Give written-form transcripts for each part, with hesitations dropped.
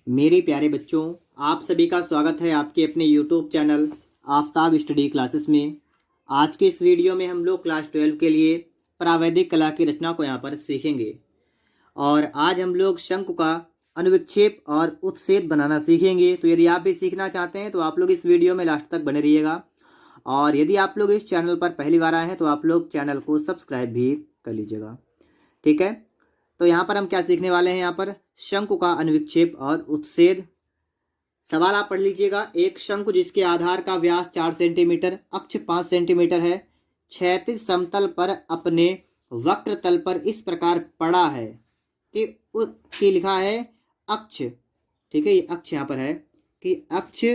मेरे प्यारे बच्चों, आप सभी का स्वागत है आपके अपने YouTube channel Aftab study classes में। आज के इस वीडियो में हम लोग क्लास 12 के लिए प्रावैधिक कला की रचना को यहाँ पर सीखेंगे। और आज हम लोग शंकु का अनुविक्षेप और उत्सेद बनाना सीखेंगे। तो यदि आप भी सीखना चाहते हैं तो आप लोग इस वीडियो में लास्ट तक बने रहिएगा। और यदि आप लोग इस चैनल पर पहली बार आए हैं तो आप लोग चैनल को सब्सक्राइब भी कर लीजिएगा। ठीक है, तो यहाँ पर हम क्या सीखने वाले हैं। यहाँ पर शंकु का अनुविक्षेप और उत्सेद। सवाल आप पढ़ लीजिएगा। एक शंकु जिसके आधार का व्यास 4 सेंटीमीटर, अक्ष 5 सेंटीमीटर है, क्षैतिज समतल पर अपने वक्र तल पर इस प्रकार पड़ा है कि लिखा है अक्ष। ठीक है, ये अक्ष यहाँ पर है कि अक्ष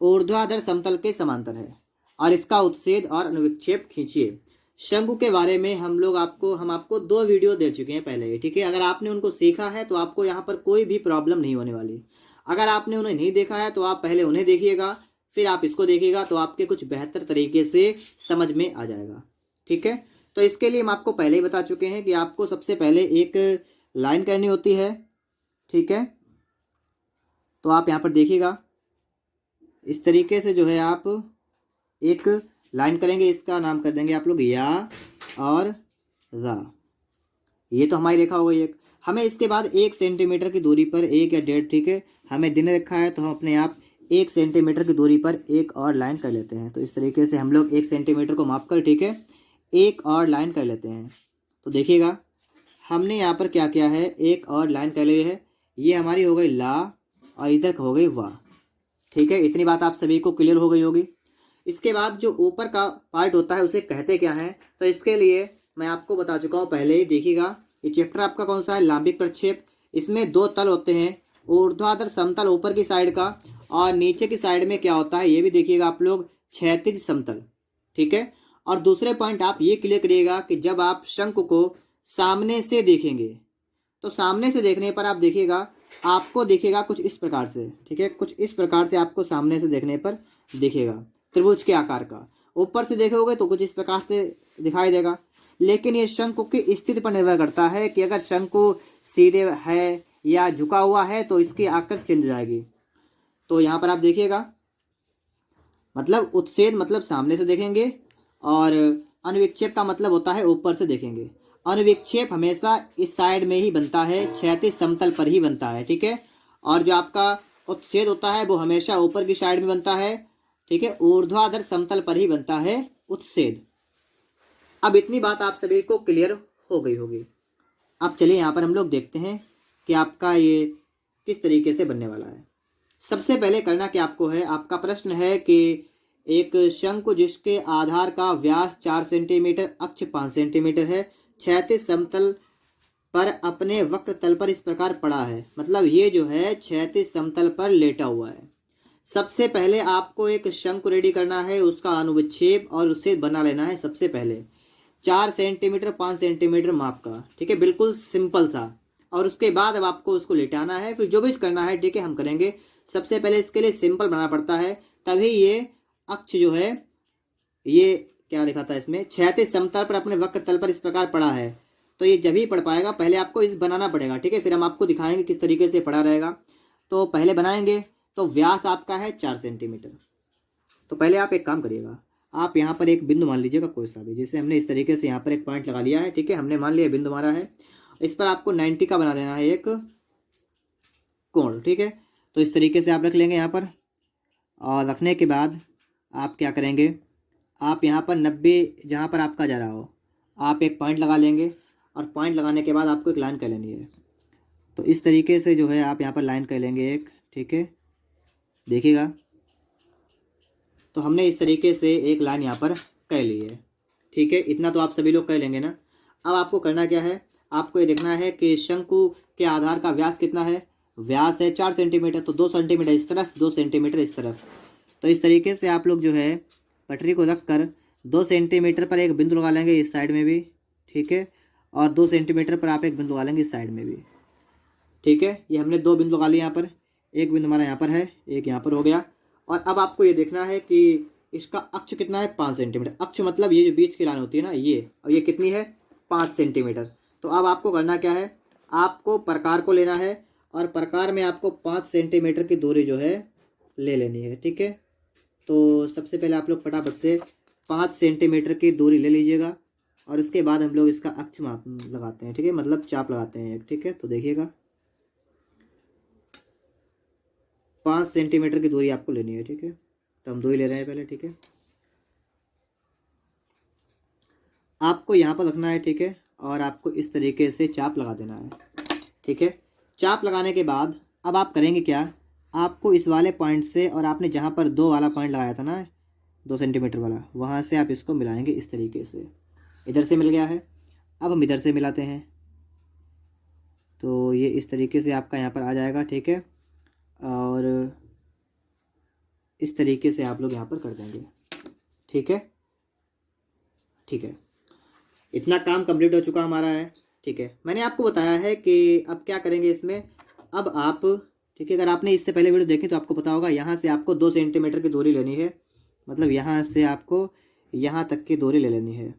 ऊर्ध्वाधर समतल के समांतर है और इसका उत्सेद और अनुविक्षेप खींचिए। शंकु के बारे में हम आपको 2 वीडियो दे चुके हैं पहले ही। ठीक है, अगर आपने उनको सीखा है तो आपको यहाँ पर कोई भी प्रॉब्लम नहीं होने वाली। अगर आपने उन्हें नहीं देखा है तो आप पहले उन्हें देखिएगा, फिर आप इसको देखिएगा तो आपके कुछ बेहतर तरीके से समझ में आ जाएगा। ठीक है, तो इसके लिए हम आपको पहले ही बता चुके हैं कि आपको सबसे पहले एक लाइन करनी होती है। ठीक है, तो आप यहाँ पर देखिएगा इस तरीके से जो है आप एक लाइन करेंगे। इसका नाम कर देंगे आप लोग या और रा। ये तो हमारी रेखा हो गई एक। हमें इसके बाद 1 सेंटीमीटर की दूरी पर 1 या 1.5, ठीक है, हमें दिन रखा है तो हम अपने आप 1 सेंटीमीटर की दूरी पर एक और लाइन कर लेते हैं। तो इस तरीके से हम लोग 1 सेंटीमीटर को माप कर, ठीक है, एक और लाइन कर लेते हैं। तो देखिएगा हमने यहाँ पर क्या किया है, एक और लाइन कर ली है। ये हमारी हो गई ला और इधर हो गई वाह। ठीक है, इतनी बात आप सभी को क्लियर हो गई होगी। इसके बाद जो ऊपर का पार्ट होता है उसे कहते क्या है, तो इसके लिए मैं आपको बता चुका हूँ पहले ही। देखिएगा ये चैप्टर आपका कौन सा है, लांबिक प्रक्षेप। इसमें 2 तल होते हैं, ऊर्ध्वाधर समतल ऊपर की साइड का और नीचे की साइड में क्या होता है ये भी देखिएगा आप लोग, क्षैतिज समतल। ठीक है, और दूसरे पॉइंट आप ये क्लियर करिएगा कि जब आप शंकु को सामने से देखेंगे तो सामने से देखने पर आप देखिएगा आपको दिखेगा कुछ इस प्रकार से। ठीक है, कुछ इस प्रकार से आपको सामने से देखने पर दिखेगा, त्रिभुज के आकार का। ऊपर से देखोगे तो कुछ इस प्रकार से दिखाई देगा। लेकिन ये शंकु की स्थिति पर निर्भर करता है कि अगर शंकु सीधे है या झुका हुआ है तो इसकी आकृति चेंज हो जाएगी। तो यहाँ पर आप देखिएगा, मतलब उत्सेद मतलब सामने से देखेंगे और अनुविक्षेप का मतलब होता है ऊपर से देखेंगे। अनुविक्षेप हमेशा इस साइड में ही बनता है, क्षैतिज समतल पर ही बनता है। ठीक है, और जो आपका उत्सेद होता है वो हमेशा ऊपर की साइड में बनता है। ठीक है, ऊर्ध्वाधर समतल पर ही बनता है उत्सेद। अब इतनी बात आप सभी को क्लियर हो गई होगी। अब चलिए यहाँ पर हम लोग देखते हैं कि आपका ये किस तरीके से बनने वाला है। सबसे पहले करना क्या आपको है, आपका प्रश्न है कि एक शंकु जिसके आधार का व्यास 4 सेंटीमीटर, अक्ष 5 सेंटीमीटर है, क्षैतिज समतल पर अपने वक्र तल पर इस प्रकार पड़ा है। मतलब ये जो है क्षैतिज समतल पर लेटा हुआ है। सबसे पहले आपको एक शंकु रेडी करना है, उसका अनुविक्षेप और उससे बना लेना है। सबसे पहले 4 सेंटीमीटर 5 सेंटीमीटर माप का। ठीक है, बिल्कुल सिंपल सा। और उसके बाद अब आपको उसको लेटाना है, फिर जो भी करना है, ठीक है, हम करेंगे। सबसे पहले इसके लिए सिंपल बनाना पड़ता है, तभी ये अक्ष जो है, ये क्या लिखा था इसमें, क्षैतिज समतल पर अपने वक्र तल पर इस प्रकार पड़ा है। तो ये जब ही पढ़ पाएगा, पहले आपको इस बनाना पड़ेगा। ठीक है, फिर हम आपको दिखाएंगे किस तरीके से पड़ा रहेगा। तो पहले बनाएंगे। तो व्यास आपका है 4 सेंटीमीटर। तो पहले आप एक काम करिएगा, आप यहाँ पर एक बिंदु मान लीजिएगा कोई सा भी। जैसे हमने इस तरीके से यहाँ पर एक पॉइंट लगा लिया है। ठीक है, हमने मान लिया बिंदु मारा है। इस पर आपको 90 का बना देना है एक कोण। ठीक है, तो इस तरीके से आप रख लेंगे यहाँ पर। और रखने के बाद आप क्या करेंगे, आप यहाँ पर 90 जहाँ पर आपका जा रहा हो आप एक पॉइंट लगा लेंगे। और पॉइंट लगाने के बाद आपको एक लाइन कर लेनी है। तो इस तरीके से जो है आप यहाँ पर लाइन कर लेंगे एक। ठीक है, देखिएगा, तो हमने इस तरीके से एक लाइन यहाँ पर कर ली है। ठीक है, इतना तो आप सभी लोग कर लेंगे ना। अब आपको करना क्या है, आपको ये देखना है कि शंकु के आधार का व्यास कितना है। व्यास है 4 सेंटीमीटर, तो 2 सेंटीमीटर इस तरफ, 2 सेंटीमीटर इस तरफ। तो इस तरीके से आप लोग जो है पटरी को रख कर 2 सेंटीमीटर पर एक बिंदु लगा लेंगे इस साइड में भी। ठीक है, और 2 सेंटीमीटर पर आप एक बिंदु लगा लेंगे इस साइड में भी। ठीक है, ये हमने 2 बिंदु लगा लिए यहाँ पर। एक बिंदु हमारा यहाँ पर है, एक यहाँ पर हो गया। और अब आपको ये देखना है कि इसका अक्ष कितना है, 5 सेंटीमीटर। अक्ष मतलब ये जो बीच की लाइन होती है ना, ये, और ये कितनी है, 5 सेंटीमीटर। तो अब आपको करना क्या है, आपको प्रकार को लेना है और प्रकार में आपको 5 सेंटीमीटर की दूरी जो है ले लेनी है। ठीक है, तो सबसे पहले आप लोग फटाफट से 5 सेंटीमीटर की दूरी ले लीजिएगा और उसके बाद हम लोग इसका अक्ष माप लगाते हैं। ठीक है, मतलब चाप लगाते हैं। ठीक है, तो देखिएगा 5 सेंटीमीटर की दूरी आपको लेनी है। ठीक है, तो हम दूरी ले रहे हैं पहले। ठीक है, आपको यहाँ पर रखना है। ठीक है, और आपको इस तरीके से चाप लगा देना है। ठीक है, चाप लगाने के बाद अब आप करेंगे क्या, आपको इस वाले पॉइंट से और आपने जहाँ पर 2 वाला पॉइंट लगाया था ना, 2 सेंटीमीटर वाला, वहाँ से आप इसको मिलाएंगे इस तरीके से। इधर से मिल गया है, अब हम इधर से मिलाते हैं, तो ये इस तरीके से आपका यहाँ पर आ जाएगा। ठीक है, और इस तरीके से आप लोग यहाँ पर कर देंगे। ठीक है, ठीक है, इतना काम कंप्लीट हो चुका हमारा है। ठीक है, मैंने आपको बताया है कि अब क्या करेंगे इसमें। अब आप, ठीक है, अगर आपने इससे पहले वीडियो देखी तो आपको पता होगा, यहाँ से आपको 2 सेंटीमीटर की दूरी लेनी है, मतलब यहाँ से आपको यहाँ तक की दूरी ले लेनी है।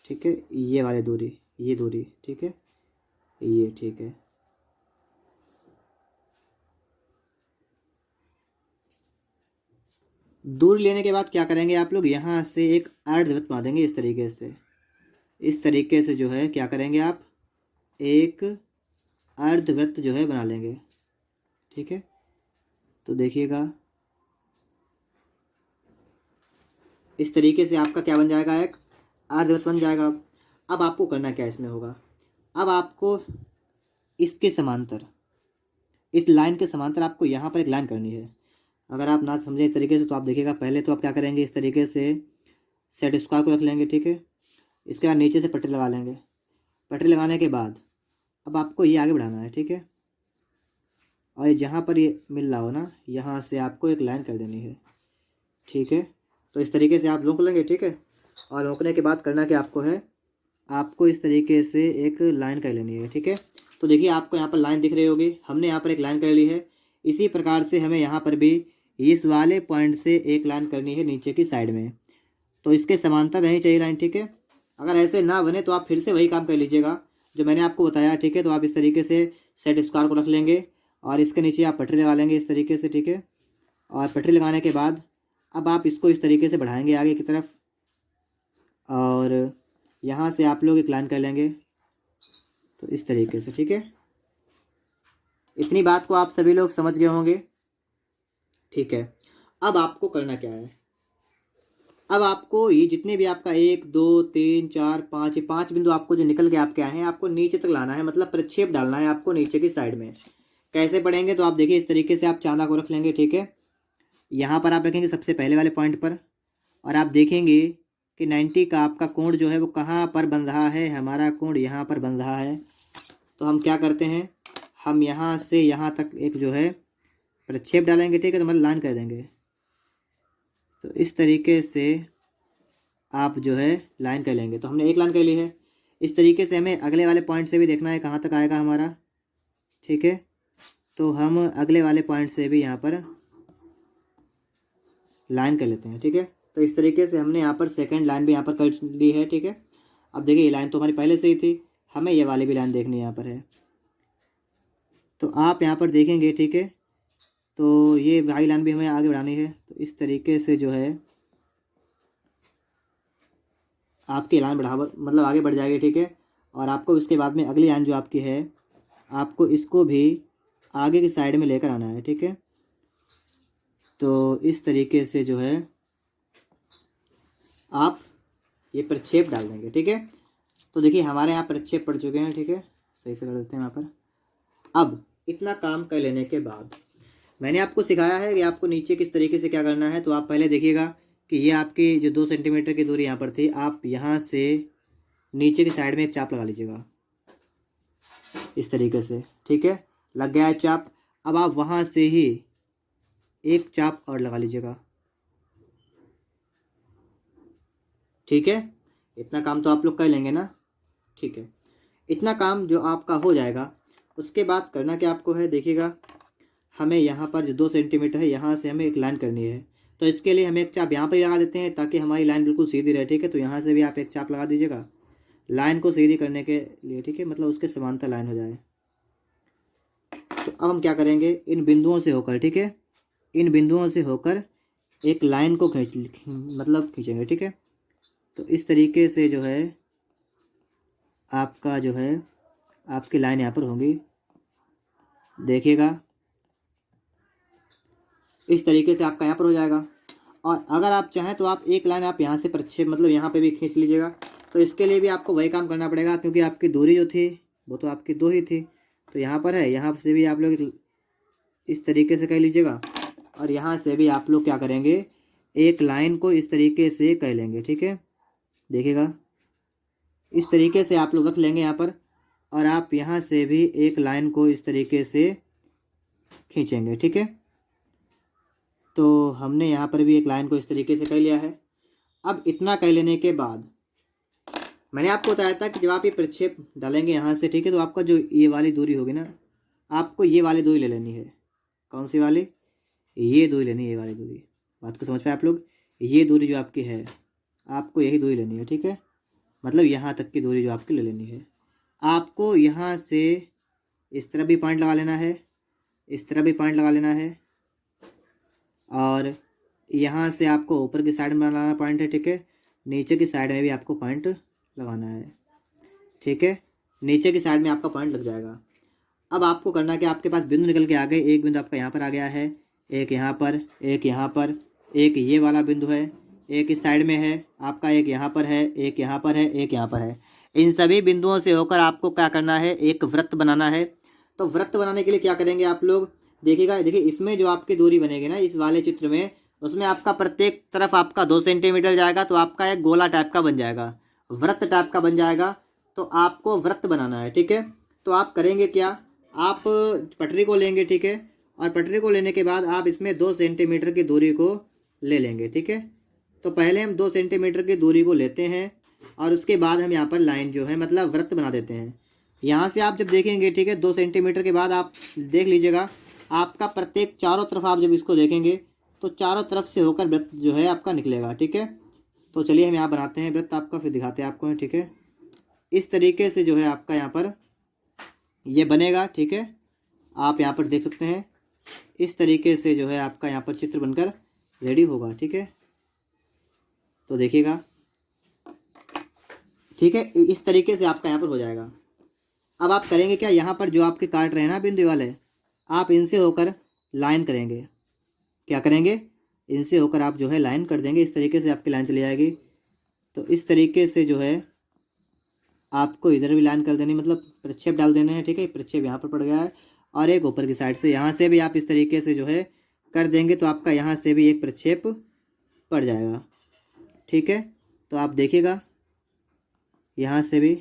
ठीक है, ये वाली दूरी, ये दूरी। ठीक है, ये, ठीक है, दूरी लेने के बाद क्या करेंगे आप लोग, यहाँ से एक अर्धवृत्त बना देंगे इस तरीके से। इस तरीके से जो है क्या करेंगे, आप एक अर्धवृत्त जो है बना लेंगे। ठीक है, तो देखिएगा इस तरीके से आपका क्या बन जाएगा, एक अर्धवृत्त बन जाएगा। अब आपको करना क्या इसमें होगा, अब आपको इसके समांतर, इस लाइन के समांतर आपको यहाँ पर एक लाइन करनी है। अगर आप ना समझे इस तरीके से तो आप देखिएगा, पहले तो आप क्या करेंगे, इस तरीके से सेट स्क्वायर को रख लेंगे। ठीक है, इसके बाद नीचे से पट्टी लगा लेंगे। पट्टी लगाने के बाद अब आपको ये आगे बढ़ाना है। ठीक है, और जहाँ पर ये मिल रहा हो ना, यहाँ से आपको एक लाइन कर देनी है। ठीक है, तो इस तरीके से आप रोक लेंगे। ठीक है, और रोकने के बाद करना क्या आपको है, आपको इस तरीके से एक लाइन कर लेनी है। ठीक है, तो देखिए आपको यहाँ पर लाइन दिख रही होगी, हमने यहाँ पर एक लाइन कर ली है। इसी प्रकार से हमें यहाँ पर भी इस वाले पॉइंट से एक लाइन करनी है नीचे की साइड में, तो इसके समांतर रहनी चाहिए लाइन। ठीक है, अगर ऐसे ना बने तो आप फिर से वही काम कर लीजिएगा जो मैंने आपको बताया। ठीक है, तो आप इस तरीके से सेट स्क्वायर को रख लेंगे और इसके नीचे आप पटरी लगा लेंगे इस तरीके से। ठीक है, और पटरी लगाने के बाद अब आप इसको इस तरीके से बढ़ाएंगे आगे की तरफ, और यहाँ से आप लोग एक लाइन कर लेंगे, तो इस तरीके से। ठीक है, इतनी बात को आप सभी लोग समझ गए होंगे। ठीक है, अब आपको करना क्या है, अब आपको ये जितने भी आपका 1 2 3 4 5 5 बिंदु आपको जो निकल के आपके आए हैं, आपको नीचे तक लाना है, मतलब प्रक्षेप डालना है आपको नीचे की साइड में। कैसे पढ़ेंगे, तो आप देखिए इस तरीके से आप चांदा को रख लेंगे। ठीक है, यहाँ पर आप रखेंगे सबसे पहले वाले पॉइंट पर, और आप देखेंगे कि 90 का आपका कोण जो है वो कहाँ पर बन रहा है, हमारा कोण यहाँ पर बन रहा है। तो हम क्या करते हैं, हम यहाँ से यहाँ तक एक जो है प्रक्षेप डालेंगे। ठीक है, तो मतलब लाइन कर देंगे, तो इस तरीके से आप जो है लाइन कर लेंगे। तो हमने एक लाइन कर ली है। इस तरीके से हमें अगले वाले पॉइंट से भी देखना है कहाँ तक आएगा हमारा। ठीक है, तो हम अगले वाले पॉइंट से भी यहाँ पर लाइन कर लेते हैं। ठीक है, तो इस तरीके से हमने यहाँ पर सेकंड लाइन भी यहाँ पर कर ली है। ठीक है, अब देखिए ये लाइन तो हमारी पहले से ही थी, हमें ये वाली भी लाइन देखनी यहाँ पर है, तो आप यहाँ पर देखेंगे। ठीक है, तो ये वाली लाइन भी हमें आगे बढ़ानी है, तो इस तरीके से जो है आपकी लाइन मतलब आगे बढ़ जाएगी। ठीक है, और आपको इसके बाद में अगली लाइन जो आपकी है, आपको इसको भी आगे की साइड में लेकर आना है। ठीक है, तो इस तरीके से जो है आप ये प्रक्षेप डाल देंगे। ठीक है, तो देखिए हमारे यहाँ प्रक्षेप पड़ चुके हैं। ठीक है, सही से कर देते हैं यहाँ पर। अब इतना काम कर लेने के बाद मैंने आपको सिखाया है कि आपको नीचे किस तरीके से क्या करना है। तो आप पहले देखिएगा कि ये आपकी जो 2 सेंटीमीटर की दूरी यहाँ पर थी, आप यहाँ से नीचे की साइड में एक चाप लगा लीजिएगा इस तरीके से। ठीक है, लग गया है चाप। अब आप वहाँ से ही एक चाप और लगा लीजिएगा। ठीक है, इतना काम तो आप लोग कर लेंगे ना। ठीक है, इतना काम जो आपका हो जाएगा, उसके बाद करना क्या आपको है, देखिएगा हमें यहाँ पर जो 2 सेंटीमीटर है, यहाँ से हमें एक लाइन करनी है। तो इसके लिए हम एक चाप यहाँ पर लगा देते हैं ताकि हमारी लाइन बिल्कुल सीधी रहे। ठीक है, तो यहाँ से भी आप एक चाप लगा दीजिएगा लाइन को सीधी करने के लिए। ठीक है, मतलब उसके समांतर लाइन हो जाए। अब हम क्या करेंगे, इन बिंदुओं से होकर, ठीक है, इन बिंदुओं से होकर एक लाइन को खींचेंगे, ठीक है। तो इस तरीके से जो है आपका जो है आपकी लाइन यहाँ पर होंगी, देखिएगा इस तरीके से आपका यहाँ पर हो जाएगा। और अगर आप चाहें तो आप एक लाइन आप यहाँ से प्रक्षेप यहाँ पे भी खींच लीजिएगा। तो इसके लिए भी आपको वही काम करना पड़ेगा, क्योंकि आपकी दूरी जो थी वो तो आपकी 2 ही थी। तो यहाँ पर है, यहाँ से भी आप लोग इस तरीके से कह लीजिएगा, और यहाँ से भी आप लोग क्या करेंगे, एक लाइन को इस तरीके से कह लेंगे, ठीक है। देखिएगा इस तरीके से आप लोग रख लेंगे यहाँ पर, और आप यहाँ से भी एक लाइन को इस तरीके से खींचेंगे, ठीक है। तो हमने यहाँ पर भी एक लाइन को इस तरीके से कर लिया है। अब इतना कर लेने के बाद मैंने आपको बताया था कि जब आप ये प्रक्षेप डालेंगे यहाँ से, ठीक है, तो आपका जो ये वाली दूरी होगी ना, आपको ये वाली दूरी ले लेनी है। कौन सी वाली? ये दूरी लेनी है, ये वाली दूरी। बात को समझ पाए आप लोग? ये दूरी जो आपकी है आपको यही दूरी लेनी है, ठीक है। मतलब यहाँ तक की दूरी जो आपकी ले लेनी है। आपको यहाँ से इस तरफ भी पॉइंट लगा लेना है, इस तरफ भी पॉइंट लगा लेना है, और यहाँ से आपको ऊपर की साइड में लगाना पॉइंट है, ठीक है। नीचे की साइड में भी आपको पॉइंट लगाना है, ठीक है। नीचे की साइड में आपका पॉइंट लग जाएगा। अब आपको करना क्या, आपके पास बिंदु निकल के आ गए। एक बिंदु आपका यहाँ पर आ गया है, एक यहाँ पर, एक यहाँ पर, एक ये वाला बिंदु है, एक इस साइड में है आपका, एक यहाँ पर है, एक यहाँ पर है, एक यहाँ पर है। इन सभी बिंदुओं से होकर आपको क्या करना है, एक वृत्त बनाना है। तो वृत्त बनाने के लिए क्या करेंगे आप लोग, देखिएगा, देखिए इसमें जो आपकी दूरी बनेगी ना इस वाले चित्र में, उसमें आपका प्रत्येक तरफ आपका 2 सेंटीमीटर जाएगा, तो आपका एक गोला टाइप का बन जाएगा, वृत्त टाइप का बन जाएगा। तो आपको वृत्त बनाना है, ठीक है। तो आप करेंगे क्या, आप पटरी को लेंगे, ठीक है, और पटरी को लेने के बाद आप इसमें 2 सेंटीमीटर की दूरी को ले लेंगे, ठीक है। तो पहले हम 2 सेंटीमीटर की दूरी को लेते हैं, और उसके बाद हम यहाँ पर लाइन जो है वृत्त बना देते हैं। यहाँ से आप जब देखेंगे, ठीक है, 2 सेंटीमीटर के बाद आप देख लीजिएगा, आपका प्रत्येक चारों तरफ आप जब इसको देखेंगे तो चारों तरफ से होकर वृत्त जो है आपका निकलेगा, ठीक है। तो चलिए हम यहाँ बनाते हैं वृत्त आपका, फिर दिखाते हैं आपको, ठीक है। इस तरीके से जो है आपका यहाँ पर ये बनेगा, ठीक है। आप यहाँ पर देख सकते हैं इस तरीके से जो है आपका यहाँ पर चित्र बनकर रेडी होगा, ठीक है। तो देखिएगा, ठीक है, इस तरीके से आपका यहाँ पर हो जाएगा। अब आप करेंगे क्या, यहाँ पर जो आपके काट रहे हैं ना बिंदु वाले, आप इनसे होकर लाइन करेंगे। क्या करेंगे, इनसे होकर आप जो है लाइन कर देंगे। इस तरीके से आपकी लाइन चली जाएगी। तो इस तरीके से जो है आपको इधर भी लाइन कर देनी, प्रक्षेप डाल देने हैं, ठीक है। प्रक्षेप यहाँ पर पड़ गया है, और एक ऊपर की साइड से यहाँ से भी आप इस तरीके से जो है कर देंगे, तो आपका यहाँ से भी एक प्रक्षेप पड़ जाएगा, ठीक है। तो आप देखिएगा यहाँ से भी,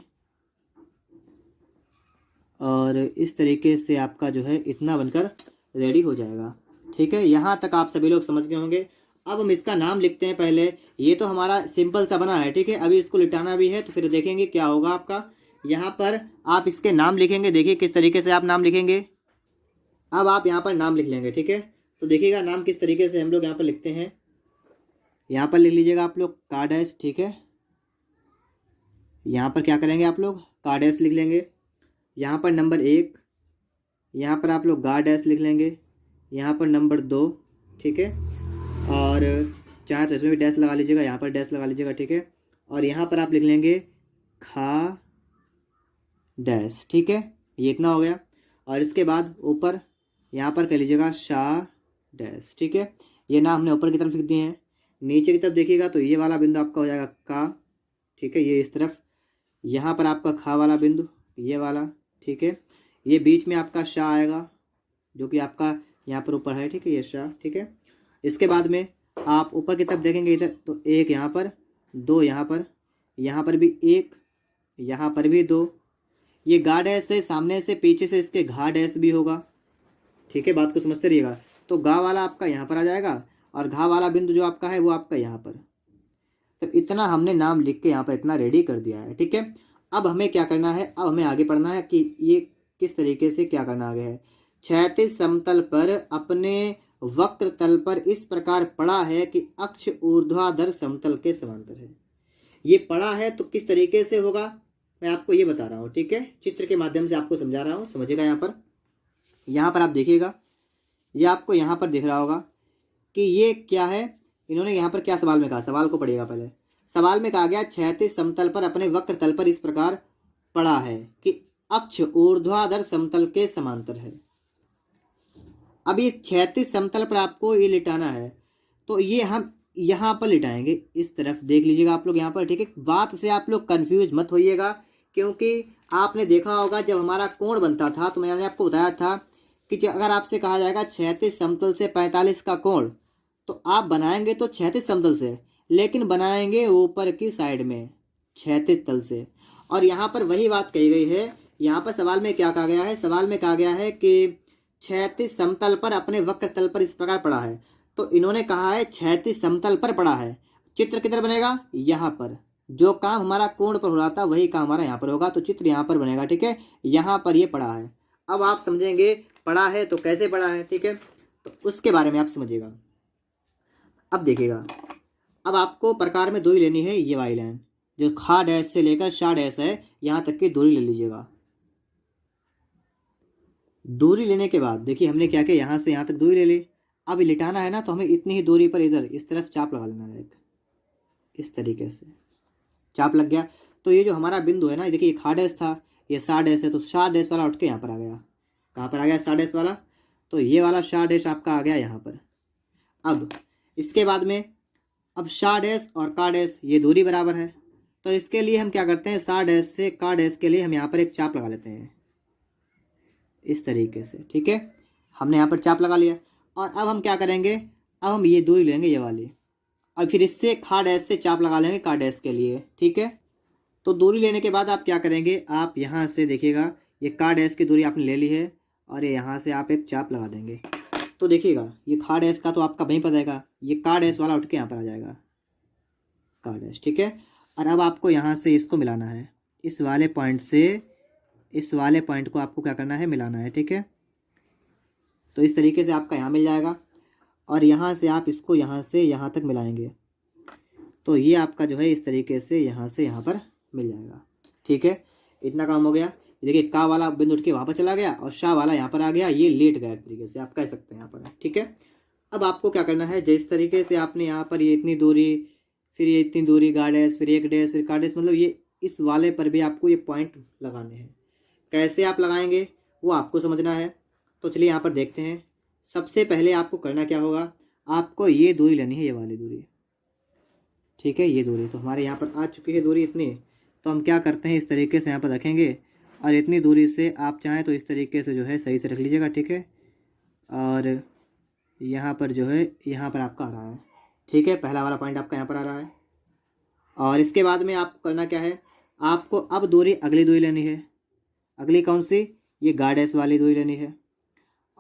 और इस तरीके से आपका जो है इतना बनकर रेडी हो जाएगा, ठीक है। यहाँ तक आप सभी लोग समझ गए होंगे। अब हम इसका नाम लिखते हैं पहले। ये तो हमारा सिंपल सा बना है, ठीक है। अभी इसको लिटाना भी है, तो फिर देखेंगे क्या होगा आपका। यहाँ पर आप इसके नाम लिखेंगे, देखिए किस तरीके से आप नाम लिखेंगे। अब आप यहाँ पर नाम लिख लेंगे, ठीक है। तो देखिएगा नाम किस तरीके से हम लोग यहाँ पर लिखते हैं। यहाँ पर लिख लीजिएगा आप लोग का डैश, ठीक है। यहाँ पर क्या करेंगे आप लोग, का डैश लिख लेंगे। यहाँ पर नंबर 1, यहाँ पर आप लोग गा डैश लिख लेंगे। यहाँ पर नंबर 2, ठीक है, और चाहे तो इसमें भी डैश लगा लीजिएगा, यहाँ पर डैश लगा लीजिएगा, ठीक है। और यहाँ पर आप लिख लेंगे खा डैश, ठीक है। ये इतना हो गया। और इसके बाद ऊपर यहाँ पर कह लीजिएगा शाह डैश, ठीक है। ये नाम हमने ऊपर की तरफ लिख दिए हैं। नीचे की तरफ देखिएगा तो ये वाला बिंदु आपका हो जाएगा का, ठीक है, ये इस तरफ। यहाँ पर आपका खा वाला बिंदु ये वाला, ठीक है। ये बीच में आपका शाह आएगा, जो कि आपका यहाँ पर ऊपर है, ठीक है, ये शाह, ठीक है। इसके बाद में आप ऊपर की तरफ देखेंगे इधर, तो 1 यहाँ पर, 2 यहाँ पर भी 1, यहाँ पर भी 2। ये गा डैश से सामने से पीछे से इसके घा डैश भी होगा, ठीक है। बात को समझते रहिएगा। तो गा वाला आपका यहाँ पर आ जाएगा, और घा वाला बिंदु जो आपका है वो आपका यहाँ पर। तो इतना हमने नाम लिख के यहाँ पर इतना रेडी कर दिया है, ठीक है। अब हमें क्या करना है, अब हमें आगे पढ़ना है कि ये किस तरीके से क्या करना आगे है। क्षैतिज समतल पर अपने वक्र तल पर इस प्रकार पड़ा है कि अक्ष ऊर्ध्वाधर समतल के समांतर है। ये पड़ा है तो किस तरीके से होगा मैं आपको ये बता रहा हूँ, ठीक है। चित्र के माध्यम से आपको समझा रहा हूँ, समझिएगा। यहाँ पर यहाँ पर आप देखिएगा, ये आपको यहाँ पर दिख रहा होगा कि ये क्या है। इन्होंने यहाँ पर क्या सवाल में कहा, सवाल को पढ़िएगा पहले। सवाल में कहा गया क्षैतिज समतल पर अपने वक्र तल पर इस प्रकार पड़ा है कि अक्ष ऊर्ध्वाधर समतल के समांतर है। अब ये क्षैतिज समतल पर आपको ये लिटाना है, तो ये हम यहाँ पर लिटाएंगे, इस तरफ देख लीजिएगा आप लोग यहाँ पर, ठीक है। बात से आप लोग कंफ्यूज मत होइएगा, क्योंकि आपने देखा होगा जब हमारा कोण बनता था तो मैंने आपको बताया था कि अगर आपसे कहा जाएगा क्षैतिज समतल से 45 का कोण, तो आप बनाएंगे तो क्षैतिज समतल से, लेकिन बनाएंगे ऊपर की साइड में क्षैतिज तल से। और यहाँ पर वही बात कही गई है। यहाँ पर सवाल में क्या कहा गया है, सवाल में कहा गया है कि क्षैतिज समतल पर अपने वक्र तल पर इस प्रकार पड़ा है, तो इन्होंने कहा है क्षैतिज समतल पर पड़ा है। चित्र किधर बनेगा, यहाँ पर। जो काम हमारा कोण पर हो रहा था वही काम हमारा यहाँ पर होगा, तो चित्र यहाँ पर बनेगा, ठीक है। यहाँ पर ये पड़ा है। अब आप समझेंगे पड़ा है तो कैसे पड़ा है, ठीक है, तो उसके बारे में आप समझिएगा। अब देखिएगा, अब आपको प्रकार में दूरी लेनी है, ये वाली लाइन जो खा डैश से लेकर शा डैश है, यहाँ तक की दूरी ले लीजिएगा। दूरी लेने के बाद देखिए हमने क्या किया, यहाँ से यहाँ तक दूरी ले ली। अब लिटाना है ना, तो हमें इतनी ही दूरी पर इधर इस तरफ चाप लगा लेना है, एक इस तरीके से चाप लग गया। तो ये जो हमारा बिंदु है ना, देखिए ये खा डैश था, ये शा डैश है, तो शा डैश वाला उठ के यहाँ पर आ गया। कहाँ पर आ गया, शा डैश वाला, तो ये वाला शा डैश आपका आ गया यहाँ पर। अब इसके बाद में अब शा डैश और का डैश ये दूरी बराबर है, तो इसके लिए हम क्या करते हैं, शा डैश से का डैश के लिए हम यहाँ पर एक चाप लगा लेते हैं, इस तरीके से, ठीक है। हमने यहाँ पर चाप लगा लिया, और अब हम क्या करेंगे, अब हम ये दूरी लेंगे ये वाली, और फिर इससे खा डैश से चाप लगा लेंगे का डैश के लिए, ठीक है। तो दूरी लेने के बाद आप क्या करेंगे, आप यहाँ से देखिएगा ये का डैश की दूरी आपने ले ली है, और ये यहाँ से आप एक चाप लगा देंगे। तो देखिएगा ये खा डैश का तो आपका वहीं पता है, ये का डैश वाला उठ के यहाँ पर आ जाएगा, का डैश, ठीक है। और अब आपको यहाँ से इसको मिलाना है, इस वाले पॉइंट से इस वाले पॉइंट को आपको क्या करना है, मिलाना है, ठीक है। तो इस तरीके से आपका यहाँ मिल जाएगा, और यहाँ से आप इसको यहाँ से यहाँ तक मिलाएंगे, तो ये आपका जो है इस तरीके से यहाँ पर मिल जाएगा, ठीक है। इतना काम हो गया। देखिए का वाला बिंदु उठ के वहाँ पर चला गया, और शाह वाला यहाँ पर आ गया, ये लेट गया, एक तरीके से आप कह सकते हैं यहाँ पर, ठीक है। अब आपको क्या करना है, जिस तरीके से आपने यहाँ पर ये इतनी दूरी, फिर ये इतनी दूरी का डैश, फिर एक डैश, फिर का डैश, मतलब ये इस वाले पर भी आपको ये पॉइंट लगाने हैं। कैसे आप लगाएंगे वो आपको समझना है। तो चलिए यहाँ पर देखते हैं। सबसे पहले आपको करना क्या होगा, आपको ये दूरी लेनी है, ये वाली दूरी, ठीक है। ये दूरी तो हमारे यहाँ पर आ चुकी है दूरी इतनी, तो हम क्या करते हैं, इस तरीके से यहाँ पर रखेंगे, और इतनी दूरी से आप चाहें तो इस तरीके से जो है सही से रख लीजिएगा, ठीक है। और यहाँ पर जो है यहाँ पर आपका आ रहा है, ठीक है, पहला वाला पॉइंट आपका यहाँ पर आ रहा है। और इसके बाद में आपको करना क्या है, आपको अब दूरी अगली दूरी लेनी है। अगली कौन सी, ये गा डैश वाली दूरी लेनी है।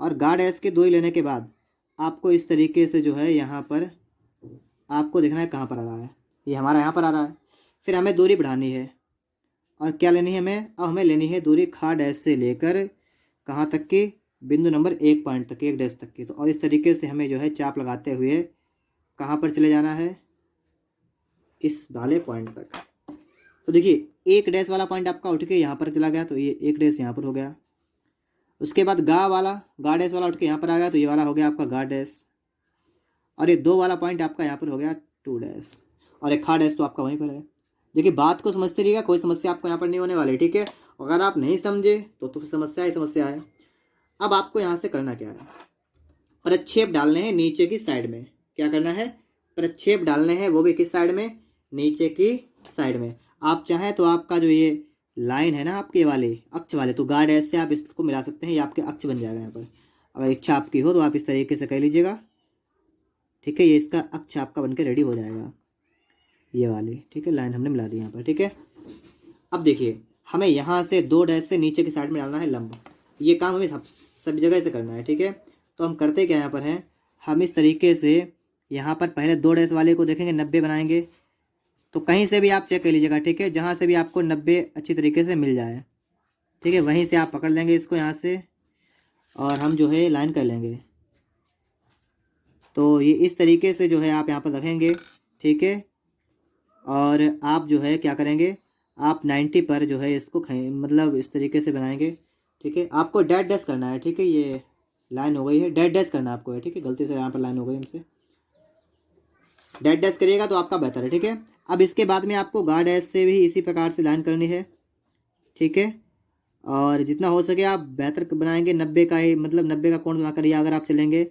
और गा डैश की दूरी लेने के बाद आपको इस तरीके से जो है यहाँ पर आपको देखना है कहाँ पर आ रहा है, ये हमारा यहाँ पर आ रहा है। फिर हमें दूरी बढ़ानी है, और क्या लेनी है हमें, अब हमें लेनी है दूरी खा डैश से लेकर कहाँ तक की, बिंदु नंबर 1 पॉइंट तक की, 1 डैश तक की। तो और इस तरीके से हमें जो है चाप लगाते हुए कहाँ पर चले जाना है, इस वाले पॉइंट तक। तो देखिए 1 डैश वाला पॉइंट आपका उठ के यहाँ पर चला गया, तो ये 1 डैश यहाँ पर हो गया। उसके बाद गा डैश वाला उठ के यहाँ पर आ गया, तो ये वाला हो गया आपका गा डैश। और ये 2 वाला पॉइंट आपका यहाँ पर हो गया 2 डैश, और एक खा डैश तो आपका वहीं पर है। देखिए बात को समझते रहिएगा, कोई समस्या आपको यहाँ पर नहीं होने वाली, ठीक है। अगर आप नहीं समझे तो समस्या ही समस्या है। अब आपको यहाँ से करना क्या है, प्रक्षेप डालने हैं नीचे की साइड में। क्या करना है, प्रक्षेप डालने हैं, वो भी किस साइड में, नीचे की साइड में। आप चाहें तो आपका जो ये लाइन है ना आपके वाले अक्ष वाले, तो गा डैश से आप इसको मिला सकते हैं, ये आपके अक्ष बन जाएगा यहाँ पर। अगर इच्छा आपकी हो तो आप इस तरीके से कर लीजिएगा, ठीक है। ये इसका अक्ष आपका बनकर रेडी हो जाएगा, ये वाली, ठीक है। लाइन हमने मिला दी यहाँ पर, ठीक है। अब देखिए हमें यहाँ से 2 डैश से नीचे की साइड में डालना है लंब। ये काम हमें सब जगह से करना है, ठीक है। तो हम करते क्या यहाँ पर हैं, हम इस तरीके से यहाँ पर पहले 2 डैश वाले को देखेंगे, 90 बनाएंगे। तो कहीं से भी आप चेक कर लीजिएगा, ठीक है, जहाँ से भी आपको 90 अच्छी तरीके से मिल जाए, ठीक है, वहीं से आप पकड़ लेंगे इसको यहाँ से, और हम जो है लाइन कर लेंगे। तो ये इस तरीके से जो है आप यहाँ पर रखेंगे, ठीक है। और आप जो है क्या करेंगे, आप 90 पर जो है इसको मतलब इस तरीके से बनाएंगे, ठीक है। आपको डैश डैश करना है, ठीक है। ये लाइन हो गई है, डैश डैश करना आपको है, ठीक है। गलती से यहाँ पर लाइन हो गई हमसे, डैश डैश करिएगा तो आपका बेहतर है, ठीक है। अब इसके बाद में आपको गा डैश से भी इसी प्रकार से लाइन करनी है, ठीक है। और जितना हो सके आप बेहतर बनाएंगे, 90 का ही मतलब 90 का कोण बना करिए अगर आप चलेंगे,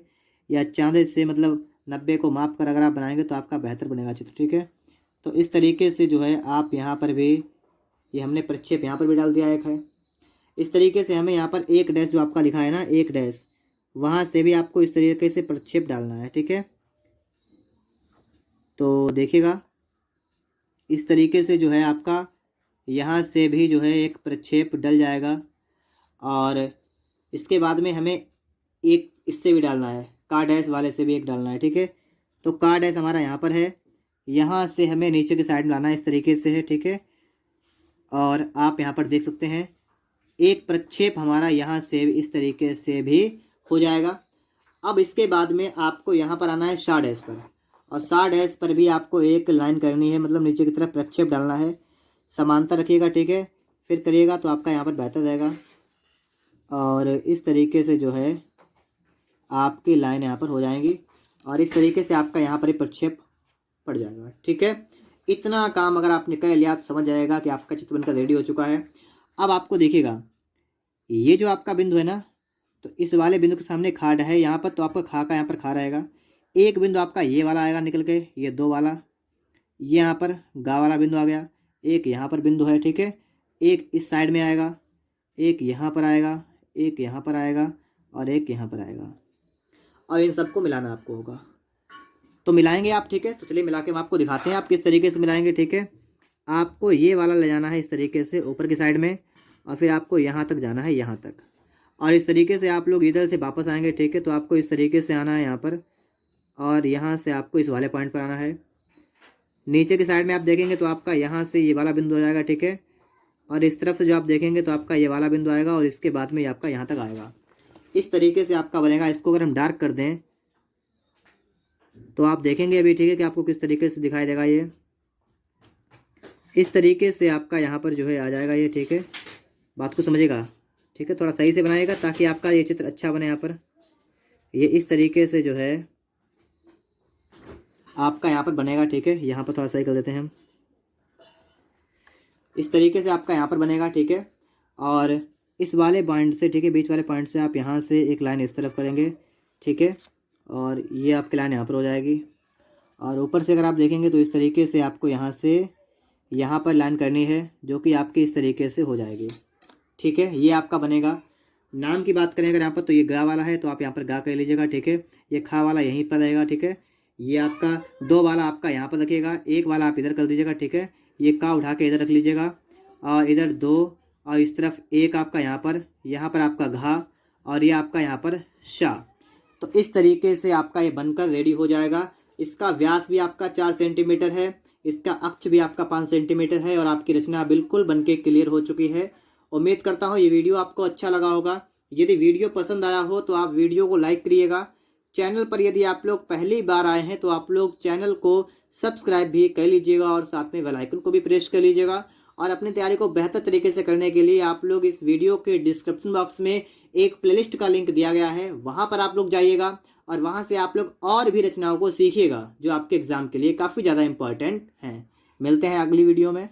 या चांदे से मतलब 90 को माप कर अगर आप बनाएंगे तो आपका बेहतर बनेगा चित्र, ठीक है। तो इस तरीके से जो है आप यहाँ पर भी, ये हमने प्रक्षेप यहाँ पर भी डाल दिया एक है। इस तरीके से हमें यहाँ पर एक डैश जो आपका लिखा है ना, एक डैश, वहाँ से भी आपको इस तरीके से प्रक्षेप डालना है, ठीक है। तो देखिएगा इस तरीके से जो है आपका यहाँ से भी जो है एक प्रक्षेप डल जाएगा। और इसके बाद में हमें एक इससे भी डालना है, का डैश वाले से भी एक डालना है, ठीक है। तो का डैश हमारा यहाँ पर है, यहाँ से हमें नीचे की साइड में लाना है, इस तरीके से है, ठीक है। और आप यहाँ पर देख सकते हैं एक प्रक्षेप हमारा यहाँ से इस तरीके से भी हो जाएगा। अब इसके बाद में आपको यहाँ पर आना है शा डैश पर, और शा डैश पर भी आपको एक लाइन करनी है, मतलब नीचे की तरफ प्रक्षेप डालना है, समांतर रखिएगा, ठीक है। फिर करिएगा तो आपका यहाँ पर बेहतर रहेगा। और इस तरीके से जो है आपकी लाइन यहाँ पर हो जाएंगी, और इस तरीके से आपका यहाँ पर ही प्रक्षेप पड़ जाएगा, ठीक है। इतना काम अगर आपने कर लिया तो समझ जाएगा कि आपका चित्र बनकर रेडी हो चुका है। अब आपको देखिएगा ये जो आपका बिंदु है ना, तो इस वाले बिंदु के सामने खाड़ है यहाँ पर, तो आपका खा का यहाँ पर खा रहेगा। एक बिंदु आपका ये वाला आएगा निकल के, ये दो वाला, ये यहाँ पर गा वाला बिंदु आ गया। एक यहाँ पर बिंदु है, ठीक है। एक इस साइड में आएगा, एक यहाँ पर आएगा, एक यहाँ पर आएगा, और एक यहाँ पर आएगा। और इन सबको मिलाना आपको होगा, तो मिलाएंगे आप, ठीक है। तो चलिए मिला के हम आपको दिखाते हैं आप किस तरीके से मिलाएंगे, ठीक है। आपको ये वाला ले जाना है इस तरीके से ऊपर की साइड में, और फिर आपको यहाँ तक जाना है, यहाँ तक। और इस तरीके से आप लोग इधर से वापस आएंगे, ठीक है। तो आपको इस तरीके से आना है यहाँ पर, और यहाँ से आपको इस वाले पॉइंट पर आना है। नीचे की साइड में आप देखेंगे तो आपका यहाँ से ये वाला बिंदु हो जाएगा, ठीक है। और इस तरफ से जो आप देखेंगे तो आपका ये वाला बिंदु आएगा, और इसके बाद में आपका यहाँ तक आएगा। इस तरीके से आपका बनेगा। इसको अगर हम डार्क कर दें तो आप देखेंगे अभी, ठीक है, कि आपको किस तरीके से दिखाई देगा। ये इस तरीके से आपका यहाँ पर जो है आ जाएगा ये, ठीक है। बात को समझिएगा, ठीक है। थोड़ा सही से बनाइएगा ताकि आपका ये चित्र अच्छा बने। यहाँ पर ये इस तरीके से जो है आपका यहाँ पर बनेगा, ठीक है। यहाँ पर थोड़ा सही कर देते हैं हम, इस तरीके से आपका यहाँ पर बनेगा, ठीक है। और इस वाले पॉइंट से, ठीक है, बीच वाले पॉइंट से आप यहाँ से एक लाइन इस तरफ करेंगे, ठीक है। और ये आपकी लाइन यहाँ पर हो जाएगी। और ऊपर से अगर आप देखेंगे तो इस तरीके से आपको यहाँ से यहाँ पर लाइन करनी है, जो कि आपकी इस तरीके से हो जाएगी, ठीक है। ये आपका बनेगा। नाम की बात करें अगर यहाँ पर, तो ये गा वाला है तो आप यहाँ पर गा कर लीजिएगा, ठीक है। ये खा वाला यहीं पर रहेगा, ठीक है। ये आपका दो वाला आपका यहाँ पर रखिएगा, एक वाला आप इधर कर दीजिएगा, ठीक है। ये का उठा के इधर रख लीजिएगा, और इधर दो, और इस तरफ एक आपका यहाँ पर आपका घा, और ये आपका यहाँ पर शा। तो इस तरीके से आपका ये बनकर रेडी हो जाएगा। इसका व्यास भी आपका 4 सेंटीमीटर है, इसका अक्ष भी आपका 5 सेंटीमीटर है, और आपकी रचना बिल्कुल बनके क्लियर हो चुकी है। उम्मीद करता हूँ ये वीडियो आपको अच्छा लगा होगा। यदि वीडियो पसंद आया हो तो आप वीडियो को लाइक करिएगा। चैनल पर यदि आप लोग पहली बार आए हैं तो आप लोग चैनल को सब्सक्राइब भी कर लीजिएगा, और साथ में बेल आइकन को भी प्रेस कर लीजिएगा। और अपनी तैयारी को बेहतर तरीके से करने के लिए आप लोग इस वीडियो के डिस्क्रिप्शन बॉक्स में एक प्लेलिस्ट का लिंक दिया गया है, वहाँ पर आप लोग जाइएगा, और वहाँ से आप लोग और भी रचनाओं को सीखिएगा जो आपके एग्जाम के लिए काफ़ी ज़्यादा इंपॉर्टेंट हैं। मिलते हैं अगली वीडियो में।